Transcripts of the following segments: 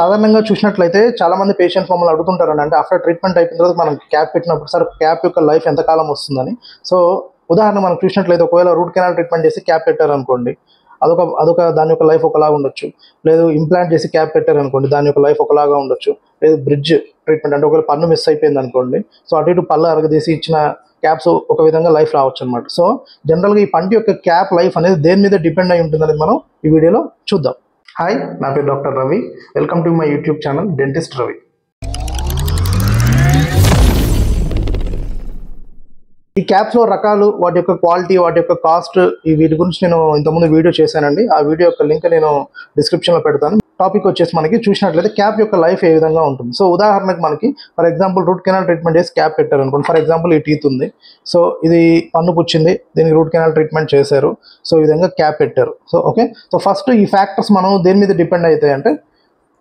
సాధారణంగా చూసినట్లయితే చాలా మంది పేషెంట్స్ మమ్మల్ని అడుగుతుంటారండి. అంటే ఆఫ్టర్ ట్రీట్మెంట్ అయిపోయిన తర్వాత మనం క్యాప్ పెట్టినప్పుడు సార్ క్యాప్ యొక్క లైఫ్ ఎంతకాలం వస్తుందని. సో ఉదాహరణ మనం చూసినట్లయితే ఒకవేళ రూట్ కెనాల్ ట్రీట్మెంట్ చేసి క్యాప్ పెట్టారనుకోండి, అదొక దాని యొక్క లైఫ్ ఒకలాగా ఉండొచ్చు. లేదు ఇంప్లాంట్ చేసి క్యాప్ పెట్టారనుకోండి, దాని యొక్క లైఫ్ ఒకలాగా ఉండొచ్చు. లేదు బ్రిడ్జ్ ట్రీట్మెంట్ అంటే ఒకవేళ పన్ను మిస్ అయిపోయింది అనుకోండి, సో అటు ఇటు పళ్ళు అరగదీసి ఇచ్చిన క్యాప్స్ ఒక విధంగా లైఫ్ రావచ్చు అనమాట. సో జనరల్గా ఈ పంటి యొక్క క్యాప్ లైఫ్ అనేది దేని మీద డిపెండ్ అయి ఉంటుందని మనం ఈ వీడియోలో చూద్దాం. హాయ్, నా పేరు doctor Ravi. Welcome to my YouTube channel dentist Ravi. ఈ క్యాప్స్లో రకాలు, వాటి యొక్క క్వాలిటీ, వాటి యొక్క కాస్ట్, వీటి గురించి నేను ఇంతకుముందు వీడియో చేశానండి. ఆ వీడియో యొక్క లింక్ నేను డిస్క్రిప్షన్లో పెడతాను. టాపిక్ వచ్చేసి మనకి చూసినట్లయితే క్యాప్ యొక్క లైఫ్ ఏ విధంగా ఉంటుంది. సో ఉదాహరణకు మనకి for example root canal treatment చేసి క్యాప్ పెట్టారు అనుకోండి. ఫర్ ఎగ్జాంపుల్ ఈ టీత్ ఉంది, సో ఇది పన్ను పుచ్చింది, దీనికి రూట్ కెనాల్ ట్రీట్మెంట్ చేశారు, సో ఈ విధంగా క్యాప్ పెట్టారు. సో ఓకే, సో ఫస్ట్ ఈ ఫ్యాక్టర్స్ మనం దేని మీద డిపెండ్ అవుతాయి అంటే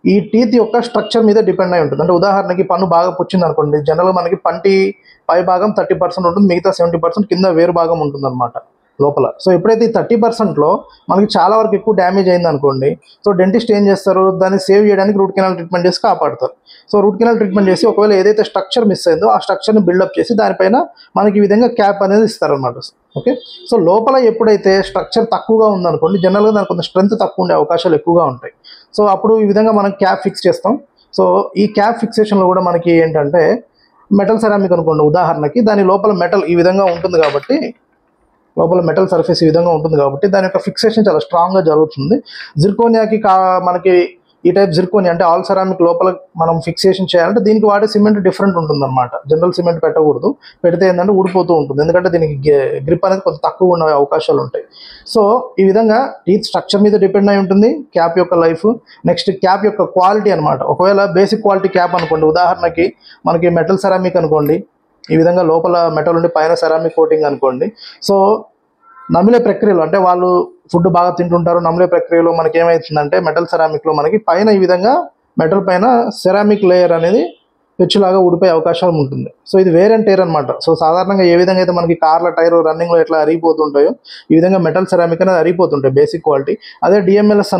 ఈ టీత్ యొక్క స్ట్రక్చర్ మీద డిపెండ్ అయి ఉంటుంది. అంటే ఉదాహరణకి పన్ను బాగా పుచ్చింది అనుకోండి, జనరల్గా మనకి పంటి పై భాగం 30% ఉంటుంది, మిగతా 70% కింద వేరు భాగం ఉంటుంది అనమాట లోపల. సో ఎప్పుడైతే ఈ 30%లో మనకి చాలా వరకు ఎక్కువ డ్యామేజ్ అయింది అనుకోండి, సో డెంటిస్ట్ ఏం చేస్తారు, దాన్ని సేవ్ చేయడానికి రూట్ కెనాల్ ట్రీట్మెంట్ చేసి కాపాడతారు. సో రూట్ కెనాల్ ట్రీట్మెంట్ చేసి ఒకవేళ ఏదైతే స్ట్రక్చర్ మిస్ అయిందో ఆ స్ట్రక్చర్ని బిల్డప్ చేసి దానిపైన మనకి ఈ విధంగా క్యాప్ అనేది ఇస్తారనమాట. ఓకే, సో లోపల ఎప్పుడైతే స్ట్రక్చర్ తక్కువగా ఉందనుకోండి, జనరల్గా దానికి కొంత స్ట్రెంత్ తక్కువ ఉండే అవకాశాలు ఎక్కువగా ఉంటాయి. సో అప్పుడు ఈ విధంగా మనం క్యాప్ ఫిక్స్ చేస్తాం. సో ఈ క్యాప్ ఫిక్సేషన్లో కూడా మనకి ఏంటంటే మెటల్ సెరామిక్ అనుకోండి ఉదాహరణకి, దాని లోపల మెటల్ ఈ విధంగా ఉంటుంది కాబట్టి, లోపల మెటల్ సర్ఫేస్ ఈ విధంగా ఉంటుంది కాబట్టి దాని యొక్క ఫిక్సేషన్ చాలా స్ట్రాంగ్గా జరుగుతుంది. జిర్కోనియాకి మనకి ఈ టైప్ జిర్కోనియా అంటే ఆల్ సెరామిక్ లోపల మనం ఫిక్సేషన్ చేయాలంటే దీనికి వాడే సిమెంట్ డిఫరెంట్ ఉంటుంది అనమాట. జనరల్ సిమెంట్ పెట్టకూడదు, పెడితే ఏంటంటే ఊడిపోతూ ఉంటుంది, ఎందుకంటే దీనికి గ్రిప్ అనేది కొంత తక్కువ ఉన్న అవకాశాలు ఉంటాయి. సో ఈ విధంగా టీత్ స్ట్రక్చర్ మీద డిపెండ్ అయి ఉంటుంది క్యాప్ యొక్క లైఫ్. నెక్స్ట్ క్యాప్ యొక్క క్వాలిటీ అనమాట. ఒకవేళ బేసిక్ క్వాలిటీ క్యాప్ అనుకోండి, ఉదాహరణకి మనకి మెటల్ సెరామిక్ అనుకోండి, ఈ విధంగా లోపల మెటల్ ఉండి పైన సెరామిక్ కోటింగ్ అనుకోండి. సో నమిలే ప్రక్రియలో అంటే వాళ్ళు ఫుడ్ బాగా తింటుంటారు, నమిలే ప్రక్రియలో మనకి ఏమవుతుందంటే మెటల్ సెరామిక్లో మనకి పైన ఈ విధంగా మెటల్ పైన సెరామిక్ లేయర్ అనేది పెచ్చులాగా ఊడిపోయే అవకాశం ఉంటుంది. సో ఇది వేర్ అండ్ టైర్ అనమాట. సో సాధారణంగా ఏ విధంగా అయితే మనకి కార్ల టైర్ రన్నింగ్లో ఎట్లా అరిగిపోతుంటాయో ఈ విధంగా మెటల్ సెరామిక్ అనేది అరిగిపోతుంటాయి బేసిక్ క్వాలిటీ. అదే డిఎంఎల్ఎస్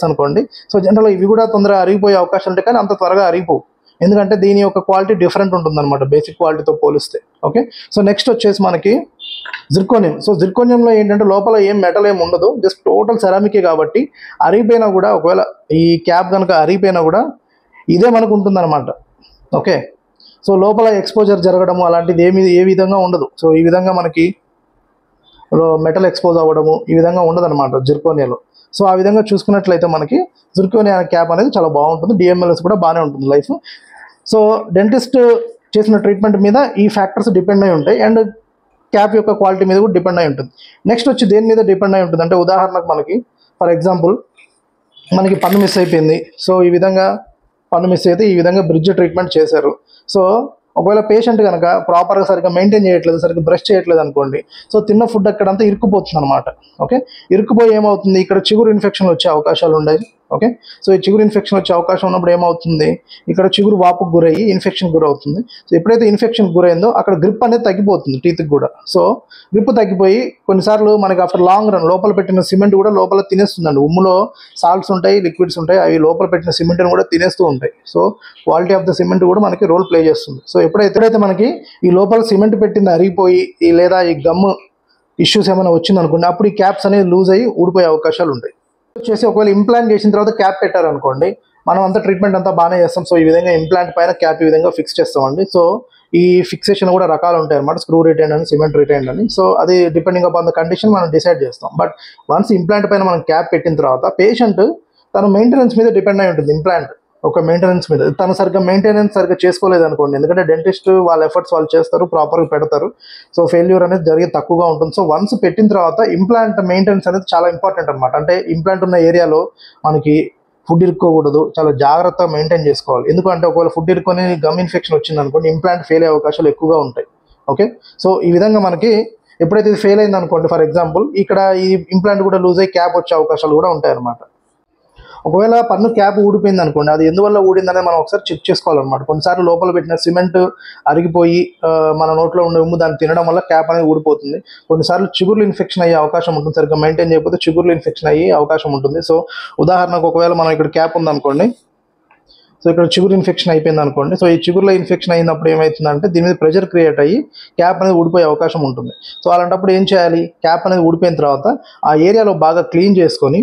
అనుకోండి, సో జనరల్గా ఇవి కూడా తొందరగా అరిగిపోయే అవకాశం ఉంటాయి, కానీ అంత త్వరగా అరిగిపోవు, ఎందుకంటే దీని యొక్క క్వాలిటీ డిఫరెంట్ ఉంటుంది అనమాట బేసిక్ క్వాలిటీతో పోలిస్తే. ఓకే, సో నెక్స్ట్ వచ్చేసి మనకి జిర్కోనియం. సో జిర్కోనియంలో ఏంటంటే లోపల ఏం మెటల్ ఏం ఉండదు, జస్ట్ టోటల్ సెరామికే కాబట్టి అరిగిపోయినా కూడా, ఒకవేళ ఈ క్యాప్ కనుక అరిగిపోయినా కూడా ఇదే మనకు ఉంటుంది అనమాట. ఓకే, సో లోపల ఎక్స్పోజర్ జరగడము అలాంటిది ఏ విధంగా ఉండదు. సో ఈ విధంగా మనకి మెటల్ ఎక్స్పోజ్ అవ్వడము ఈ విధంగా ఉండదన్నమాట జిర్కోనియాలో. సో ఆ విధంగా చూసుకున్నట్లయితే మనకి జిర్కోనియా క్యాప్ అనేది చాలా బాగుంటుంది, డిఎంఎల్ఎస్ కూడా బాగానే ఉంటుంది లైఫ్. సో డెంటిస్ట్ చేసిన ట్రీట్మెంట్ మీద ఈ ఫ్యాక్టర్స్ డిపెండ్ అయి ఉంటాయి, అండ్ క్యాప్ యొక్క క్వాలిటీ మీద కూడా డిపెండ్ అయి ఉంటుంది. నెక్స్ట్ వచ్చి దేని మీద డిపెండ్ అయి ఉంటుంది అంటే ఉదాహరణకు మనకి ఫర్ ఎగ్జాంపుల్ మనకి పన్ను మిస్ అయిపోయింది. సో ఈ విధంగా పన్ను మిస్ అయితే ఈ విధంగా బ్రిడ్జ్ ట్రీట్మెంట్ చేశారు. సో ఒకవేళ పేషెంట్ కనుక ప్రాపర్గా సరిగ్గా మెయింటైన్ చేయట్లేదు, సరిగ్గా బ్రష్ చేయట్లేదు అనుకోండి, సో తిన్న ఫుడ్ అక్కడంతా ఇరుక్కుపోతుంది అనమాట. ఓకే, ఇరుక్కుపోయి ఏమవుతుంది, ఇక్కడ చిగురు ఇన్ఫెక్షన్ వచ్చే అవకాశాలు ఉన్నాయి. ఓకే, సో ఈ చిగురు ఇన్ఫెక్షన్ వచ్చే అవకాశం ఉన్నప్పుడు ఏమవుతుంది, ఇక్కడ చిగురు వాపుకు గురయ్యి ఇన్ఫెక్షన్ గురవుతుంది. సో ఎప్పుడైతే ఇన్ఫెక్షన్ గురైందో అక్కడ గ్రిప్ అనేది తగ్గిపోతుంది టీత్కి కూడా. సో గ్రిప్ తగ్గిపోయి కొన్నిసార్లు మనకి ఆఫ్టర్ లాంగ్ రన్ లోపల పెట్టిన సిమెంట్ కూడా లోపల తినేస్తుందండి. ఉమ్ములో సాల్ట్స్ ఉంటాయి, లిక్విడ్స్ ఉంటాయి, అవి లోపల పెట్టిన సిమెంట్ని కూడా తినేస్తూ ఉంటాయి. So quality of the cement కూడా మనకి రోల్ ప్లే చేస్తుంది. సో ఎప్పుడైతే మనకి ఈ లోపల సిమెంట్ పెట్టింది అరిగిపోయి లేదా ఈ గమ్ ఇష్యూస్ ఏమైనా వచ్చిందనుకోండి, అప్పుడు ఈ క్యాప్స్ అనేది లూజ్ అయ్యి ఊడిపోయే అవకాశాలు ఉంటాయి. వచ్చేసి ఒకవేళ ఇంప్లాంట్ చేసిన తర్వాత క్యాప్ పెట్టారనుకోండి, మనం అంతా ట్రీట్మెంట్ అంతా బాగానే చేస్తాం. సో ఈ విధంగా ఇంప్లాంట్ పైన క్యాప్ ఈ విధంగా ఫిక్స్ చేస్తామండి. సో ఈ ఫిక్సేషన్ కూడా రకాలు ఉంటాయి అనమాట, స్క్రూ రిటైన్ అని, సిమెంట్ రిటైన్ అని. సో అది డిపెండింగ్ అపాన్ ద కండిషన్ మనం డిసైడ్ చేస్తాం. బట్ వన్స్ ఇంప్లాంట్ పైన మనం క్యాప్ పెట్టిన తర్వాత పేషెంట్ తన మెయింటెనెన్స్ మీద డిపెండ్ అయి ఉంటుంది. ఇంప్లాంట్ ఒక మెయింటెనెన్స్ మీద తను మెయింటెనెన్స్ సరిగ్గా చేసుకోలేదు అనుకోండి, ఎందుకంటే డెంటిస్ట్ వాళ్ళ ఎఫర్ట్స్ వాళ్ళు చేస్తారు, ప్రాపర్గా పెడతారు, సో ఫెయిల్యూర్ అనేది జరిగే తక్కువగా ఉంటుంది. సో వన్స్ పెట్టిన తర్వాత ఇంప్లాంట్ మెయింటెనెన్స్ అనేది చాలా ఇంపార్టెంట్ అనమాట. అంటే ఇంప్లాంట్ ఉన్న ఏరియాలో మనకి ఫుడ్ ఇరుక్కోకూడదు, చాలా జాగ్రత్తగా మెయింటైన్ చేసుకోవాలి. ఎందుకంటే ఒకవేళ ఫుడ్ ఇరుక్కొని గమ్ ఇన్ఫెక్షన్ వచ్చింది అనుకోండి, ఇంప్లాంట్ ఫెయిల్ అయ్యే అవకాశాలు ఎక్కువగా ఉంటాయి. ఓకే, సో ఈ విధంగా మనకి ఎప్పుడైతే ఇది ఫెయిల్ అయింది అనుకోండి, ఫర్ ఎగ్జాంపుల్ ఇక్కడ ఈ ఇంప్లాంట్ కూడా లూజ్ అయ్యి క్యాప్ వచ్చే అవకాశాలు కూడా ఉంటాయి అనమాట. ఒకవేళ పన్ను క్యాప్ ఊడిపోయింది అనుకోండి, అది ఎందువల్ల ఊడిందనేది మనం ఒకసారి చెక్ చేసుకోవాలన్నమాట. కొన్నిసార్లు లోపల పెట్టిన సిమెంట్ అరిగిపోయి మన నోట్లో ఉండే ఉమ్ము దాన్ని తినడం వల్ల క్యాప్ అనేది ఊడిపోతుంది. కొన్నిసార్లు చిగుర్లు ఇన్ఫెక్షన్ అయ్యే అవకాశం ఉంటుంది, సరిగ్గా మెయింటైన్ చేయకపోతే చిగుర్లు ఇన్ఫెక్షన్ అయ్యే అవకాశం ఉంటుంది. సో ఉదాహరణకు ఒకవేళ మనం ఇక్కడ క్యాప్ ఉందనుకోండి, సో ఇక్కడ చిగురు ఇన్ఫెక్షన్ అయిపోయింది అనుకోండి. సో ఈ చిగురులో ఇన్ఫెక్షన్ అయినప్పుడు ఏమవుతుందంటే దీని మీద ప్రెషర్ క్రియేట్ అయ్యి క్యాప్ అనేది ఊడిపోయే అవకాశం ఉంటుంది. సో అలాంటప్పుడు ఏం చేయాలి, క్యాప్ అనేది ఊడిపోయిన తర్వాత ఆ ఏరియాలో బాగా క్లీన్ చేసుకొని,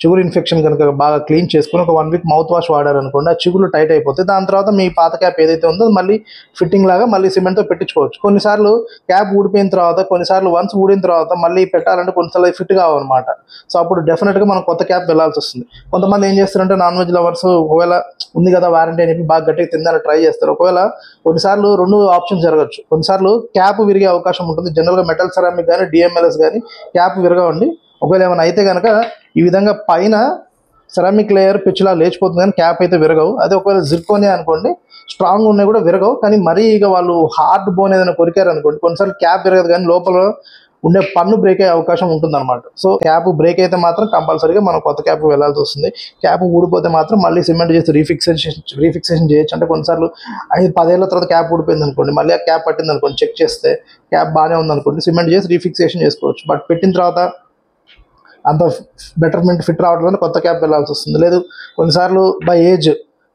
చిగురు ఇన్ఫెక్షన్ కనుక బాగా క్లీన్ చేసుకుని ఒక 1 వీక్ మౌత్ వాష్ వాడారనుకోండి, ఆ చిగురు టైట్ అయిపోతే దాని తర్వాత మీ పాత క్యాప్ ఏదైతే ఉందో మళ్ళీ ఫిట్టింగ్ లాగా మళ్ళీ సిమెంట్తో పెట్టించుకోవచ్చు. కొన్నిసార్లు క్యాప్ ఊడిపోయిన తర్వాత, కొన్నిసార్లు వన్స్ ఊడిన తర్వాత మళ్ళీ పెట్టాలంటే కొన్నిసార్లు ఫిట్ కావన్నమాట. సో అప్పుడు డెఫినెట్గా మనం కొత్త క్యాప్ వెళ్ళాల్సి వస్తుంది. కొంతమంది ఏం చేస్తారంటే నాన్ వెజ్ లవర్స్ ఒకవేళ ఉంది కదా వారంటీ అని చెప్పి బాగా గట్టిగా తిందాలని ట్రై చేస్తారు. ఒకవేళ కొన్నిసార్లు 2 ఆప్షన్స్ జరగచ్చు. కొన్నిసార్లు క్యాప్ విరిగే అవకాశం ఉంటుంది. జనరల్గా మెటల్ సెరామిక్ కానీ డిఎంఎల్ఎస్ కానీ క్యాప్ విరగవండి. ఒకవేళ ఏమైనా అయితే కనుక ఈ విధంగా పైన సెరామిక్ లేయర్ పిచ్చిలా లేచిపోతుంది కానీ క్యాప్ అయితే విరగవు. అదే ఒకవేళ జిర్కోనియా అనుకోండి, స్ట్రాంగ్ ఉన్నాయి కూడా విరగవు. కానీ మరీ ఇక వాళ్ళు హార్డ్ బోన్ ఏదైనా కొరికారు అనుకోండి, కొన్నిసార్లు క్యాప్ విరగదు కానీ లోపల ఉండే పన్ను బ్రేక్ అయ్యే అవకాశం ఉంటుందన్నమాట. సో క్యాప్ బ్రేక్ అయితే మాత్రం కంపల్సరీగా మనం కొత్త క్యాప్ వెళ్ళాల్సి వస్తుంది. క్యాప్ ఊడిపోతే మాత్రం మళ్ళీ సిమెంట్ చేసి రీఫిక్సేషన్ చేయొచ్చు. అంటే కొన్నిసార్లు 5-10 ఏళ్ళ తర్వాత క్యాప్ ఊడిపోయింది అనుకోండి, మళ్ళీ ఆ క్యాప్ పట్టింది అనుకోండి, చెక్ చేస్తే క్యాప్ బాగానే ఉందనుకోండి, సిమెంట్ చేసి రీఫిక్సేషన్ చేసుకోవచ్చు. బట్ పెట్టిన తర్వాత అంత బెటర్మెంట్ ఫిట్ రావట్లేదు, కొత్త క్యాప్ వెళ్ళాల్సి వస్తుంది. లేదు కొన్నిసార్లు బై ఏజ్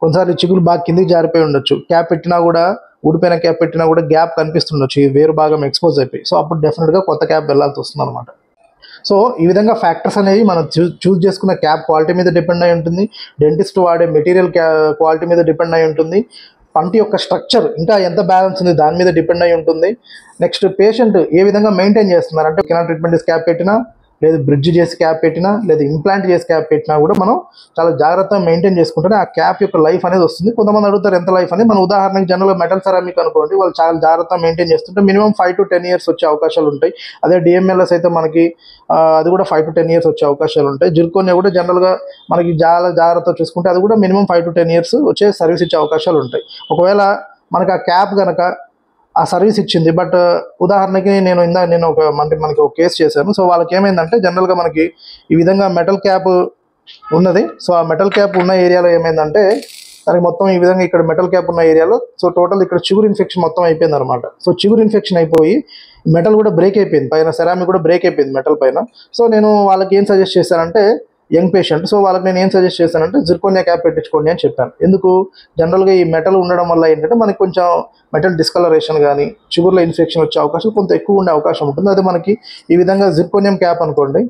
కొన్నిసార్లు చిగులు బాగా కిందికి జారిపోయి ఉండొచ్చు, క్యాప్ పెట్టినా కూడా ఊడిపోయిన క్యాప్ పెట్టినా కూడా గ్యాప్ కనిపిస్తుండొచ్చు, ఈ వేరు భాగం ఎక్స్పోజ్ అయిపోయి. సో అప్పుడు డెఫినెట్గా కొత్త క్యాప్ వెళ్ళాల్సి వస్తుంది అనమాట. సో ఈ విధంగా ఫ్యాక్టర్స్ అనేవి మనం చూస్ చేసుకున్న క్యాప్ క్వాలిటీ మీద డిపెండ్ అయి ఉంటుంది, డెంటిస్ట్ వాడే మెటీరియల్ క్వాలిటీ మీద డిపెండ్ అయి ఉంటుంది, పంటి యొక్క స్ట్రక్చర్ ఇంకా ఎంత బ్యాలెన్స్ ఉంది దాని మీద డిపెండ్ అయి ఉంటుంది. నెక్స్ట్ పేషెంట్ ఏ విధంగా మెయింటైన్ చేస్తున్నారు, అంటే కెనాల్ ట్రీట్మెంట్ క్యాప్ పెట్టినా, లేదు బ్రిడ్జ్ చేసి క్యాప్ పెట్టినా, లేదు ఇంప్లాంట్ చేసి క్యాప్ పెట్టినా కూడా మనం చాలా జాగ్రత్తగా మెయింటైన్ చేసుకుంటేనే ఆ క్యాప్ యొక్క లైఫ్ అనేది వస్తుంది. కొంతమంది అడుగుతారు ఎంత లైఫ్ అని. మన ఉదాహరణకి జనరల్గా మెటల్ సెరామిక్ అనుకోండి, వాళ్ళు చాలా జాగ్రత్తగా మెయింటైన్ చేస్తుంటే మినిమం 5 to 10 years వచ్చే అవకాశాలు ఉంటాయి. అదే డిఎంఎల్ఎస్ అయితే మనకి అది కూడా 5 to 10 years వచ్చే అవకాశాలు ఉంటాయి. జిర్కోనియా కూడా జనరల్గా మనకి చాలా జాగ్రత్తగా చూసుకుంటే అది కూడా మినిమం 5 to 10 years వచ్చే సర్వీస్ ఇచ్చే అవకాశాలు ఉంటాయి. ఒకవేళ మనకి ఆ క్యాప్ కనుక ఆ సర్వీస్ ఇచ్చింది, బట్ ఉదాహరణకి నేను మనకి ఒక కేసు చేశాను. సో వాళ్ళకి ఏమైందంటే జనరల్గా మనకి ఈ విధంగా మెటల్ క్యాప్ ఉన్నది. సో ఆ మెటల్ క్యాప్ ఉన్న ఏరియాలో ఏమైందంటే దానికి మొత్తం ఈ విధంగా ఇక్కడ మెటల్ క్యాప్ ఉన్న ఏరియాలో సో టోటల్ ఇక్కడ చిగురు ఇన్ఫెక్షన్ మొత్తం అయిపోయింది అనమాట. సో చిగురు ఇన్ఫెక్షన్ అయిపోయి మెటల్ కూడా బ్రేక్ అయిపోయింది, పైన సెరామిక్ కూడా బ్రేక్ అయిపోయింది మెటల్ పైన. సో నేను వాళ్ళకి ఏం సజెస్ట్ చేశానంటే, యంగ్ పేషెంట్, సో వాళ్ళకి నేను ఏం సజెస్ట్ చేశానంటే జిర్కోనియా క్యాప్ పెట్టించుకోండి అని చెప్పాను. ఎందుకు, జనరల్గా ఈ మెటల్ ఉండడం వల్ల ఏంటంటే మనకి కొంచెం మెటల్ డిస్కలరేషన్ కానీ చిగురులో ఇన్ఫెక్షన్ వచ్చే అవకాశం కొంత ఎక్కువ ఉండే అవకాశం ఉంటుంది. అదే మనకి ఈ విధంగా జిర్కోనియం క్యాప్ అనుకోండి,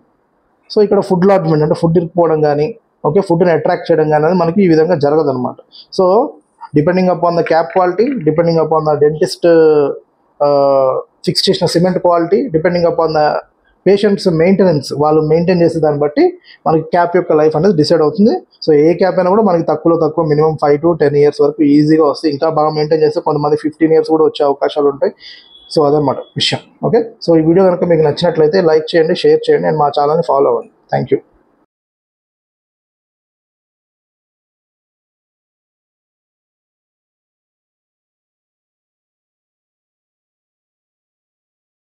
సో ఇక్కడ ఫుడ్ లాడ్జ్మెంట్ అంటే ఫుడ్ ఇరుక్కుపోవడం కానీ ఫుడ్ని అట్రాక్ట్ చేయడం కానీ అనేది మనకి ఈ విధంగా జరగదు అనమాట. So depending upon the cap quality, depending upon the dentist fix చేసిన cement quality, depending upon the patients maintenance, వాళ్ళు మెయింటైన్ చేసే దాన్ని బట్టి మనకి క్యాప్ యొక్క లైఫ్ అనేది డిసైడ్ అవుతుంది. సో ఏ క్యాప్ అయినా కూడా మనకి తక్కువ మినిమం 5 to 10 years వరకు ఈజీగా వస్తాయి. ఇంకా బాగా మెయింటైన్ చేస్తే కొంతమంది 15 years కూడా వచ్చే అవకాశాలు ఉంటాయి. సో అదనమాట విషయం. ఓకే, సో ఈ వీడియో కనుక మీకు నచ్చినట్లయితే లైక్ చేయండి, షేర్ చేయండి అండ్ మా ఛానల్ని ఫాలో అవ్వండి. Thank you.